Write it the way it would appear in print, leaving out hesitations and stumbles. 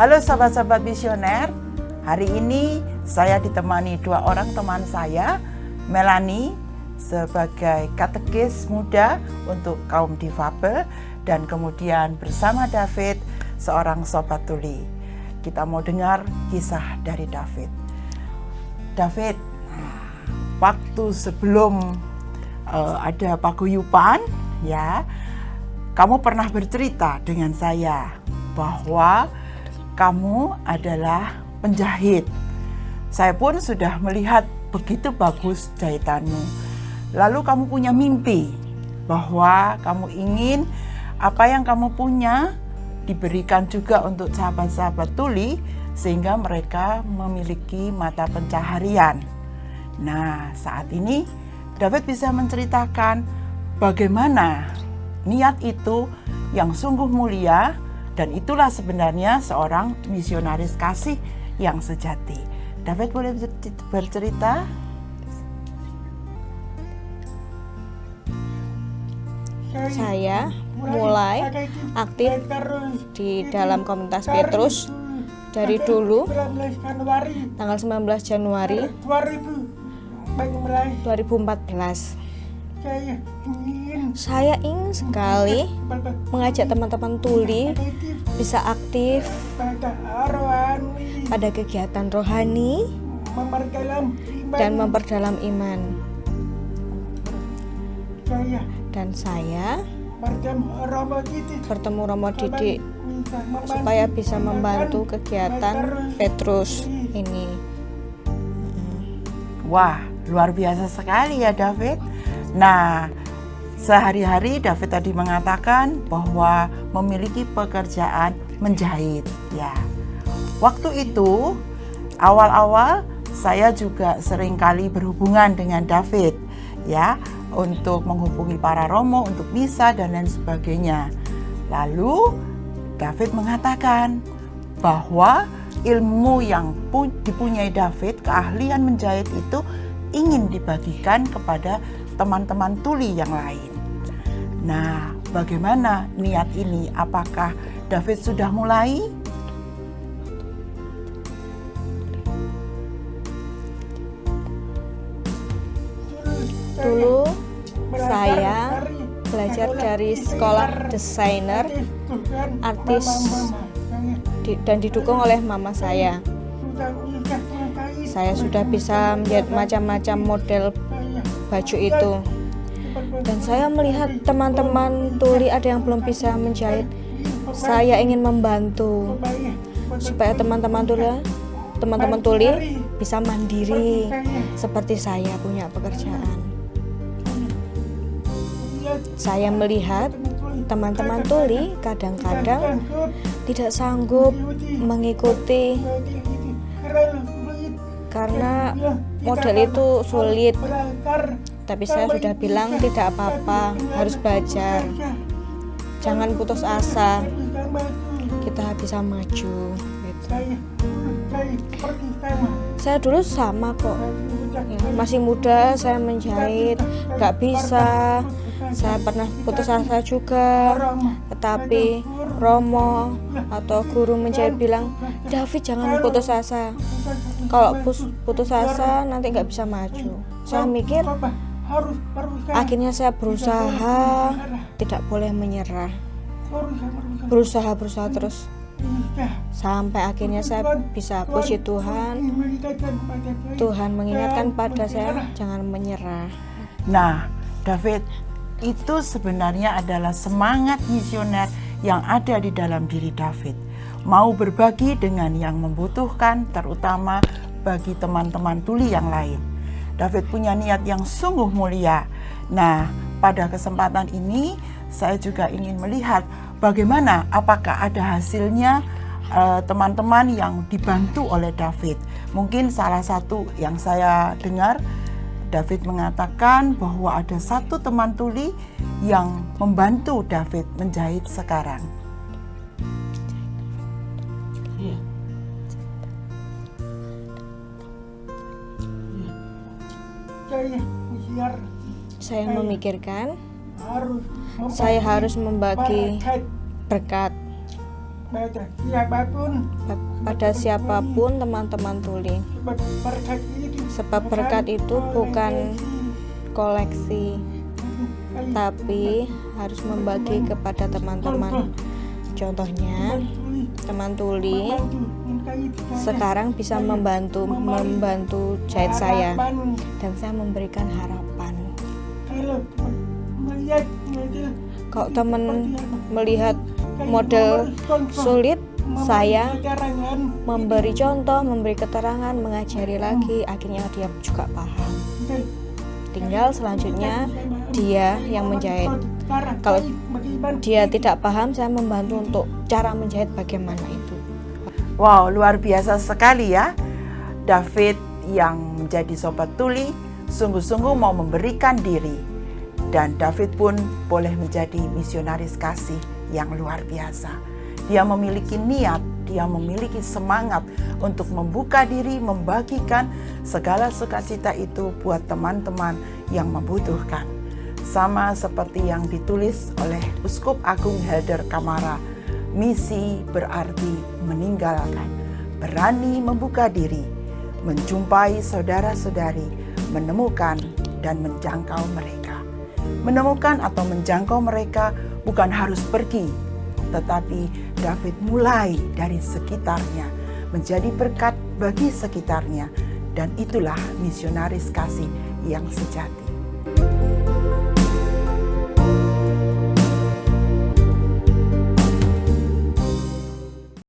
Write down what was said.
Halo sahabat-sahabat visioner, hari ini saya ditemani dua orang teman saya, Melanie sebagai katekis muda untuk kaum difabel dan kemudian bersama David, seorang sobat tuli. Kita mau dengar kisah dari David. David, waktu sebelum ada paguyuban, ya, kamu pernah bercerita dengan saya bahwa kamu adalah penjahit. Saya pun sudah melihat begitu bagus jahitanmu. Lalu kamu punya mimpi bahwa kamu ingin apa yang kamu punya diberikan juga untuk sahabat-sahabat tuli sehingga mereka memiliki mata pencaharian. Nah, saat ini David bisa menceritakan bagaimana niat itu yang sungguh mulia, dan itulah sebenarnya seorang misionaris kasih yang sejati. David boleh bercerita? Saya mulai aktif di dalam komunitas Petrus dari dulu tanggal 19 Januari 2014. Saya ingin sekali mengajak teman-teman tuli bisa aktif pada kegiatan rohani dan memperdalam iman. Dan saya bertemu Romo Didik supaya bisa membantu kegiatan Petrus ini. Wah, luar biasa sekali ya David. Nah, sehari-hari David tadi mengatakan bahwa memiliki pekerjaan menjahit, ya. Waktu itu awal-awal saya juga seringkali berhubungan dengan David, ya, untuk menghubungi para romo untuk misa dan lain sebagainya. Lalu David mengatakan bahwa ilmu yang dipunyai David, keahlian menjahit itu ingin dibagikan kepada teman-teman tuli yang lain. Nah, bagaimana niat ini? Apakah David sudah mulai? Dulu saya belajar dari sekolah desainer, artis, dan didukung oleh mama saya. Saya sudah bisa menjahit macam-macam model baju itu. Dan saya melihat teman-teman tuli ada yang belum bisa menjahit. Saya ingin membantu supaya teman-teman tuli bisa mandiri seperti saya punya pekerjaan. Saya melihat teman-teman tuli kadang-kadang tidak sanggup mengikuti karena model itu sulit. Tapi saya sudah bilang tidak apa-apa, harus belajar. Jangan putus asa. Kita bisa maju gitu. Saya dulu sama kok. Masih muda saya menjahit, gak bisa. Saya pernah putus asa juga. Tetapi Romo atau guru menjahit bilang, David jangan putus asa. Kalau putus asa nanti gak bisa maju. Saya mikir, akhirnya saya berusaha, tidak boleh menyerah. Berusaha terus. Sampai akhirnya saya bisa, puji Tuhan. Tuhan mengingatkan pada saya, jangan menyerah. Nah, David, itu sebenarnya adalah semangat misioner yang ada di dalam diri David. Mau berbagi dengan yang membutuhkan, terutama bagi teman-teman tuli yang lain. David punya niat yang sungguh mulia. Nah, pada kesempatan ini saya juga ingin melihat bagaimana, apakah ada hasilnya teman-teman yang dibantu oleh David. Mungkin salah satu yang saya dengar, David mengatakan bahwa ada satu teman tuli yang membantu David menjahit sekarang. Saya memikirkan saya harus membagi berkat pada siapapun teman-teman tuli. Sebab berkat itu bukan koleksi, tapi harus membagi kepada teman-teman. Contohnya, teman tuli sekarang bisa membantu jahit saya, dan saya memberikan harapan. Kalau teman melihat model sulit, saya memberi contoh, memberi keterangan, mengajari lagi, akhirnya dia juga paham. Tinggal selanjutnya dia yang menjahit. Kalau dia tidak paham, saya membantu untuk cara menjahit bagaimana itu. Wow, luar biasa sekali ya. David yang menjadi sobat tuli sungguh-sungguh mau memberikan diri. Dan David pun boleh menjadi misionaris kasih yang luar biasa. Dia memiliki niat, dia memiliki semangat untuk membuka diri, membagikan segala sukacita itu buat teman-teman yang membutuhkan. Sama seperti yang ditulis oleh Uskup Agung Helder Kamara, misi berarti meninggalkan, berani membuka diri, menjumpai saudara-saudari, menemukan dan menjangkau mereka. Menemukan atau menjangkau mereka bukan harus pergi, tetapi David mulai dari sekitarnya, menjadi berkat bagi sekitarnya, dan itulah misionaris kasih yang sejati.